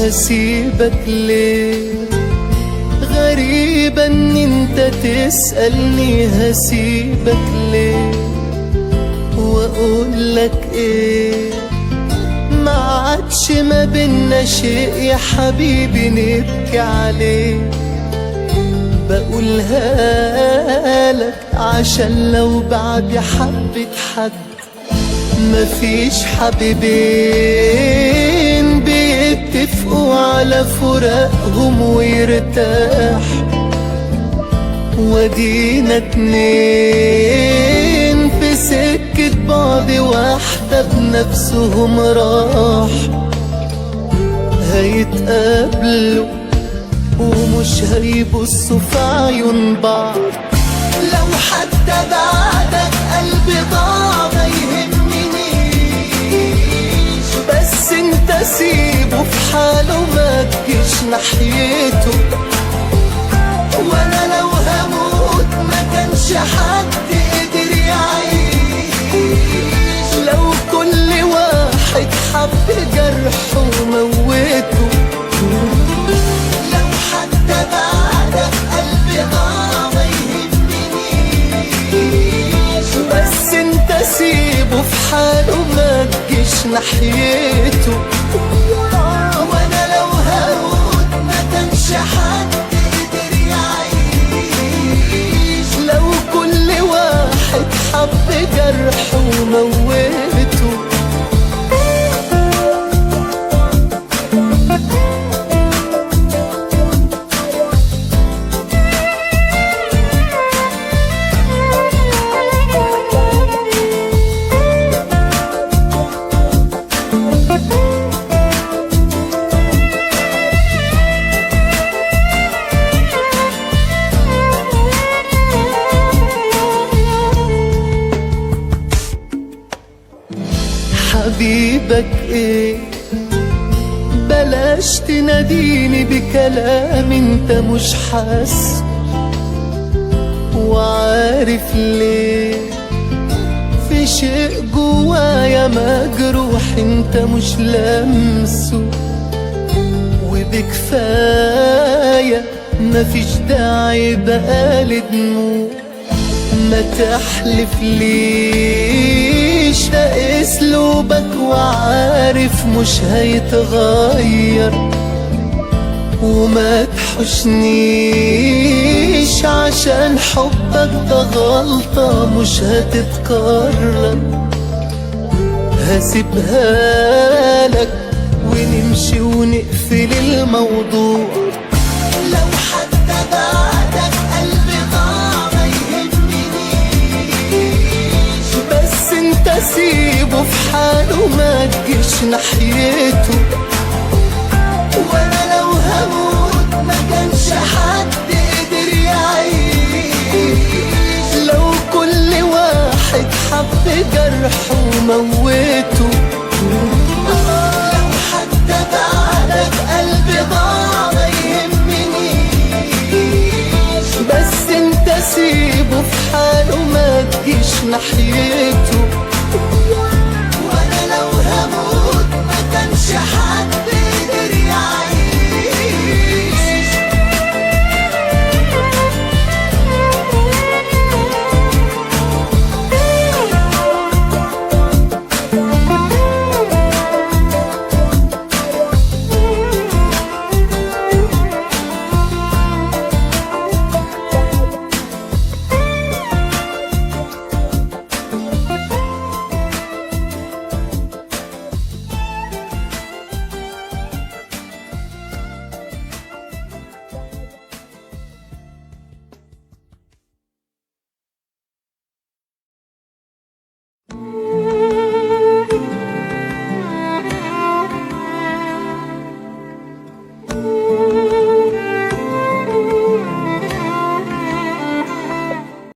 هسيبك ليه؟ غريبة ان انت تسألني هسيبك ليه، واقولك ايه؟ ما عادش ما بينا شيء يا حبيبي نبكي عليه. بقولها لك عشان لو بعد حبة حد مفيش حبيبين بيتفقوا على فراقهم ويرتاح، ودينا اتنين في سكة بعض واحدة بنفسهم راح. هيتقابلوا ومش هيبصوا في عيون بعض، لو حتى بعدك قلبي ضاع ما يهمنيش، بس انت سيبه في حاله ما تجيش ناحيته. وانا لو هموت ما كانش حد قدر يعيش، لو كل واحد حب جرحه وموته. لو حتى بعدك قلبي ضاع ما يهمنيش، بس انت سيبه في حاله ما تجيش ناحيته. وانا لو هموت ما كانش حد قدر يعيش، لو كل واحد حب جرحه وموته. حبيبك ايه؟ بلاش تناديني بكلام انت مش حاسه، وعارف ليه؟ في شيء جوايا مجروح انت مش لامسه، وبكفاية مفيش داعي بقى لدموع. ما تحلف ليش ده اسلوبك وعارف مش هيتغير، وما تحشنيش عشان حبك ده غلطة مش هتتكرر. هسيبها لك ونمشي ونقفل الموضوع. لو حتى بعدك قلبي ضاع ما يهمنيش، بس انت سيبه في حاله ما تجيش ناحيته. وانا لو هموت ما كانش حد قدر يعيش، لو كل واحد حب جرحه وموته. لو حتى بعدك قلبي ضاع ما يهمنيش، بس انت سيبه في حاله ما تجيش ناحيته.